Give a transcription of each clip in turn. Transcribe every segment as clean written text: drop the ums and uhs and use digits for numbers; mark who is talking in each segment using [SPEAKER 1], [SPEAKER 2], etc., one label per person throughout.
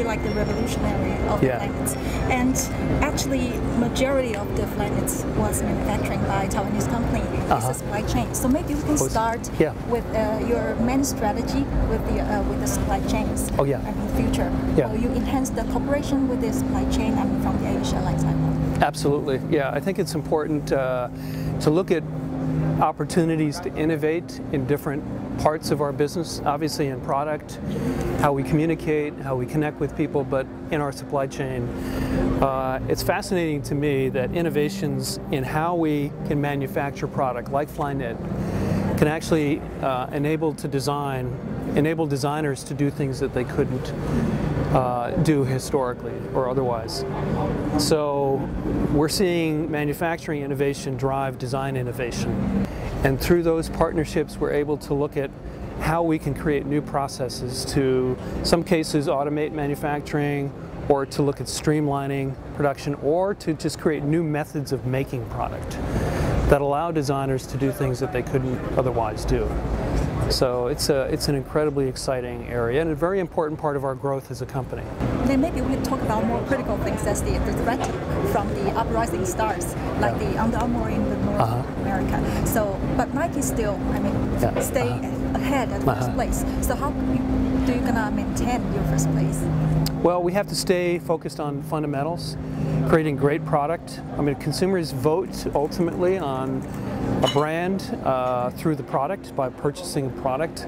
[SPEAKER 1] really like the revolutionary of the Flyknits. And actually, majority of the Flyknits was manufactured by Taiwanese company. It's a supply chain. So maybe we can start with your main strategy with the supply chains.
[SPEAKER 2] Oh yeah.
[SPEAKER 1] And in the future, how you enhance the cooperation with the supply chain and from Asia, like Taiwan.
[SPEAKER 2] Absolutely. Yeah, I think it's important to look at opportunities to innovate in different parts of our business, obviously in product, how we communicate, how we connect with people, but in our supply chain. It's fascinating to me that innovations in how we can manufacture product like Flyknit can actually enable designers to do things that they couldn't do historically or otherwise. So we're seeing manufacturing innovation drive design innovation. And through those partnerships, we're able to look at how we can create new processes to, some cases, automate manufacturing, or to look at streamlining production, or to just create new methods of making product that allow designers to do things that they couldn't otherwise do. So it's an incredibly exciting area and a very important part of our growth as a company.
[SPEAKER 1] Then maybe we can talk about more critical things as the threat from the uprising stars, like the Under Armour in the North America. So, but Nike still, stay ahead at first place. So how do you gonna maintain your first place?
[SPEAKER 2] Well, we have to stay focused on fundamentals, creating great product. Consumers vote ultimately on a brand through the product, by purchasing a product.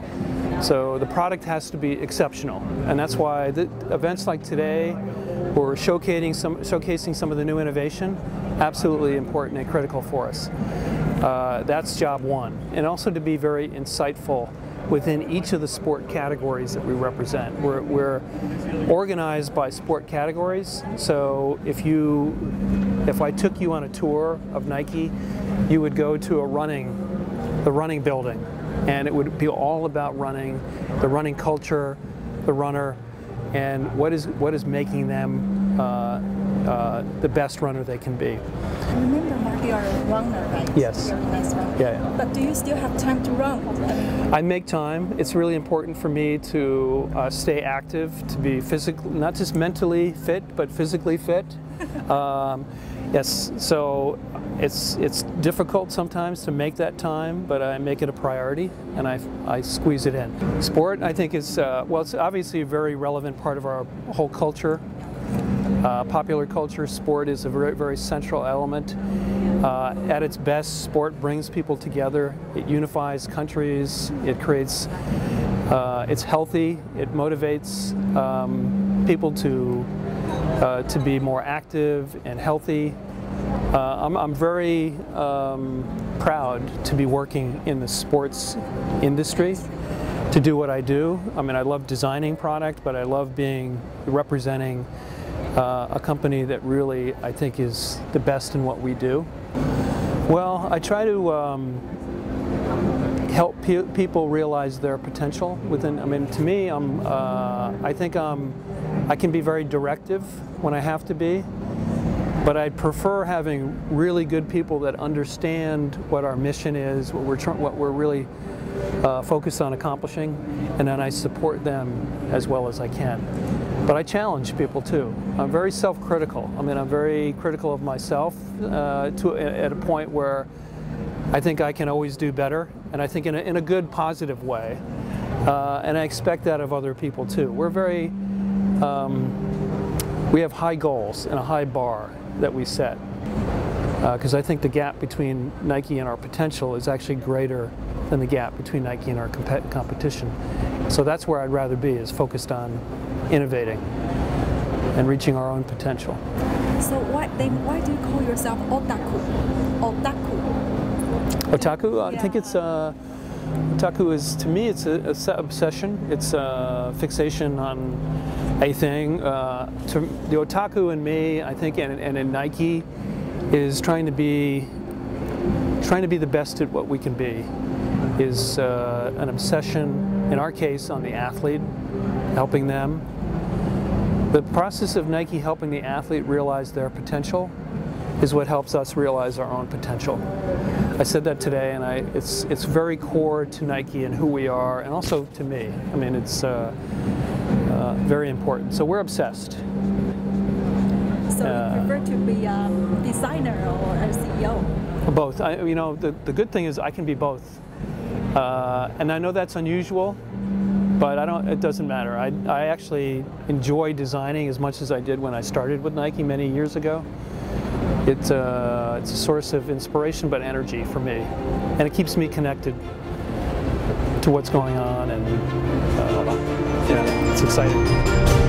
[SPEAKER 2] So the product has to be exceptional, and that's why events like today, we're showcasing some of the new innovation, absolutely important and critical for us. That's job one, and also to be very insightful within each of the sport categories that we represent. We're organized by sport categories, so if I took you on a tour of Nike, you would go to the running building, and it would be all about running, the running culture, the runner, and what is making them the best runner they can be.
[SPEAKER 1] I remember, Mark, you are a runner, right?
[SPEAKER 2] Yes.
[SPEAKER 1] You're a nice runner.
[SPEAKER 2] Yeah.
[SPEAKER 1] But do you still have time to run?
[SPEAKER 2] I make time. It's really important for me to stay active, to be physically, not just mentally fit, but physically fit. Yes, so it's difficult sometimes to make that time, but I make it a priority and I squeeze it in. Sport, I think, is, well, it's obviously a very relevant part of our whole culture. Popular culture, sport is a very, very central element. At its best, sport brings people together. It unifies countries. It creates, it's healthy. It motivates people to be more active and healthy. I'm very proud to be working in the sports industry, to do what I do. I love designing product, but I love representing a company that really, I think, is the best in what we do. Well, I try to help people realize their potential within. To me, I think I can be very directive when I have to be, but I prefer having really good people that understand what our mission is, what we're really focused on accomplishing, and then I support them as well as I can. But I challenge people too. I'm very self-critical. I'm very critical of myself at a point where I think I can always do better, and I think in a good, positive way. And I expect that of other people too. We have high goals and a high bar that we set, because I think the gap between Nike and our potential is actually greater than the gap between Nike and our competition. So that's where I'd rather be, is focused on innovating and reaching our own potential.
[SPEAKER 1] So why do you call yourself otaku?
[SPEAKER 2] Otaku?
[SPEAKER 1] Yeah.
[SPEAKER 2] I think it's otaku is, to me, it's a obsession. It's a fixation on a thing. The otaku in me, I think, and in Nike, is trying to be the best at what we can be. Is an obsession, in our case, on the athlete, helping them. The process of Nike helping the athlete realize their potential is what helps us realize our own potential. I said that today, and it's very core to Nike and who we are, and also to me. very important. So we're obsessed.
[SPEAKER 1] So you prefer to be a designer or a CEO?
[SPEAKER 2] Both. You know, the good thing is I can be both. And I know that's unusual, but it doesn't matter. I actually enjoy designing as much as I did when I started with Nike many years ago. It's a source of inspiration but energy for me, and it keeps me connected to what's going on, and yeah, it's exciting.